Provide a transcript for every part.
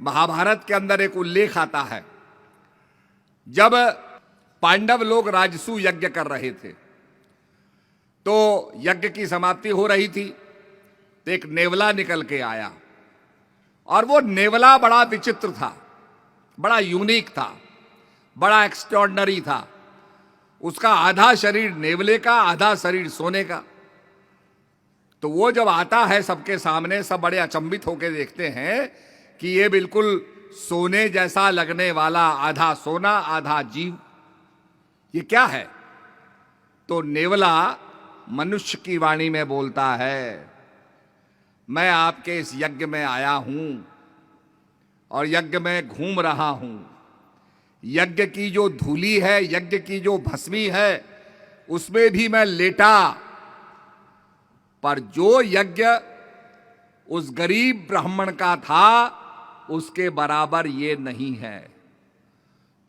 महाभारत के अंदर एक उल्लेख आता है, जब पांडव लोग राजसू यज्ञ कर रहे थे तो यज्ञ की समाप्ति हो रही थी, तो एक नेवला निकल के आया और वो नेवला बड़ा विचित्र था, बड़ा यूनिक था, बड़ा एक्स्ट्रॉर्डिनरी था। उसका आधा शरीर नेवले का, आधा शरीर सोने का। तो वो जब आता है सबके सामने, सब बड़े अचंभित होकर देखते हैं कि ये बिल्कुल सोने जैसा लगने वाला आधा सोना आधा जीव, ये क्या है? तो नेवला मनुष्य की वाणी में बोलता है, मैं आपके इस यज्ञ में आया हूं और यज्ञ में घूम रहा हूं। यज्ञ की जो धूली है, यज्ञ की जो भस्मी है, उसमें भी मैं लेटा, पर जो यज्ञ उस गरीब ब्राह्मण का था उसके बराबर ये नहीं है।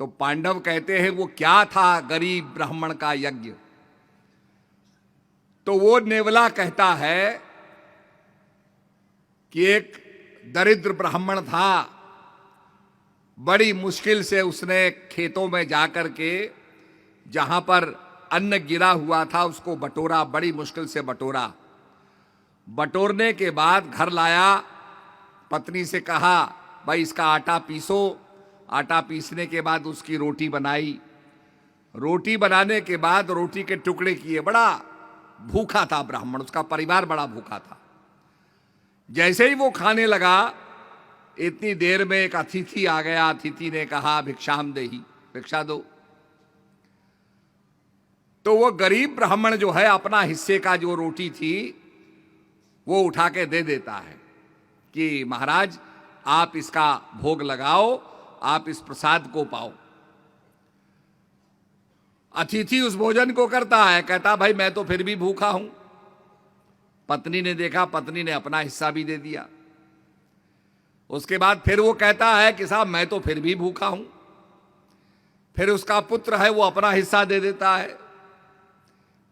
तो पांडव कहते हैं वो क्या था गरीब ब्राह्मण का यज्ञ? तो वो नेवला कहता है कि एक दरिद्र ब्राह्मण था, बड़ी मुश्किल से उसने खेतों में जाकर के जहां पर अन्न गिरा हुआ था उसको बटोरा, बड़ी मुश्किल से बटोरा। बटोरने के बाद घर लाया, पत्नी से कहा भाई इसका आटा पीसो। आटा पीसने के बाद उसकी रोटी बनाई। रोटी बनाने के बाद रोटी के टुकड़े किए। बड़ा भूखा था ब्राह्मण, उसका परिवार बड़ा भूखा था। जैसे ही वो खाने लगा, इतनी देर में एक अतिथि आ गया। अतिथि ने कहा भिक्षाम देहि, भिक्षा दो। तो वो गरीब ब्राह्मण जो है अपना हिस्से का जो रोटी थी वो उठा के दे देता है कि महाराज आप इसका भोग लगाओ, आप इस प्रसाद को पाओ। अतिथि उस भोजन को करता है, कहता भाई मैं तो फिर भी भूखा हूं। पत्नी ने देखा, पत्नी ने अपना हिस्सा भी दे दिया। उसके बाद फिर वो कहता है कि साहब मैं तो फिर भी भूखा हूं। फिर उसका पुत्र है वो अपना हिस्सा दे देता है।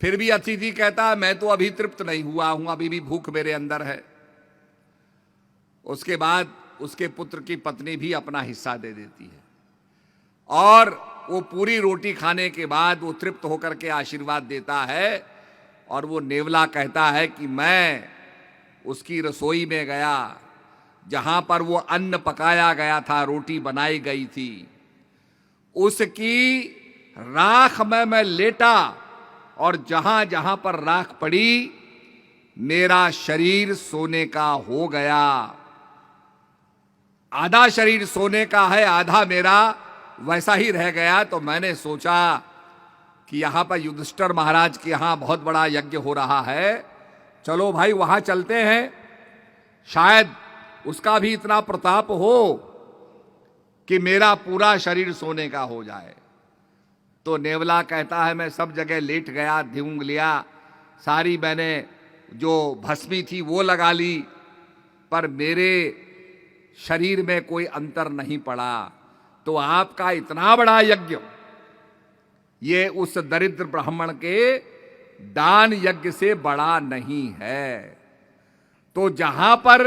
फिर भी अतिथि कहता है मैं तो अभी तृप्त नहीं हुआ हूं, अभी भी भूख मेरे अंदर है। उसके बाद उसके पुत्र की पत्नी भी अपना हिस्सा दे देती है और वो पूरी रोटी खाने के बाद वो तृप्त होकर के आशीर्वाद देता है। और वो नेवला कहता है कि मैं उसकी रसोई में गया जहां पर वो अन्न पकाया गया था, रोटी बनाई गई थी, उसकी राख में मैं लेटा और जहां जहां पर राख पड़ी मेरा शरीर सोने का हो गया। आधा शरीर सोने का है, आधा मेरा वैसा ही रह गया। तो मैंने सोचा कि यहां पर युधिष्ठिर महाराज के यहां बहुत बड़ा यज्ञ हो रहा है, चलो भाई वहां चलते हैं, शायद उसका भी इतना प्रताप हो कि मेरा पूरा शरीर सोने का हो जाए। तो नेवला कहता है मैं सब जगह लेट गया, ढूंढ लिया, सारी मैंने जो भस्मी थी वो लगा ली, पर मेरे शरीर में कोई अंतर नहीं पड़ा। तो आपका इतना बड़ा यज्ञ ये उस दरिद्र ब्राह्मण के दान यज्ञ से बड़ा नहीं है। तो जहां पर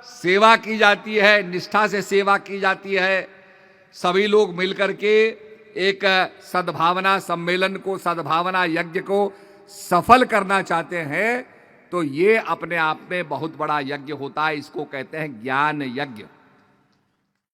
सेवा की जाती है, निष्ठा से सेवा की जाती है, सभी लोग मिलकर के एक सद्भावना सम्मेलन को, सद्भावना यज्ञ को सफल करना चाहते हैं, तो ये अपने आप में बहुत बड़ा यज्ञ होता है। इसको कहते हैं ज्ञान यज्ञ।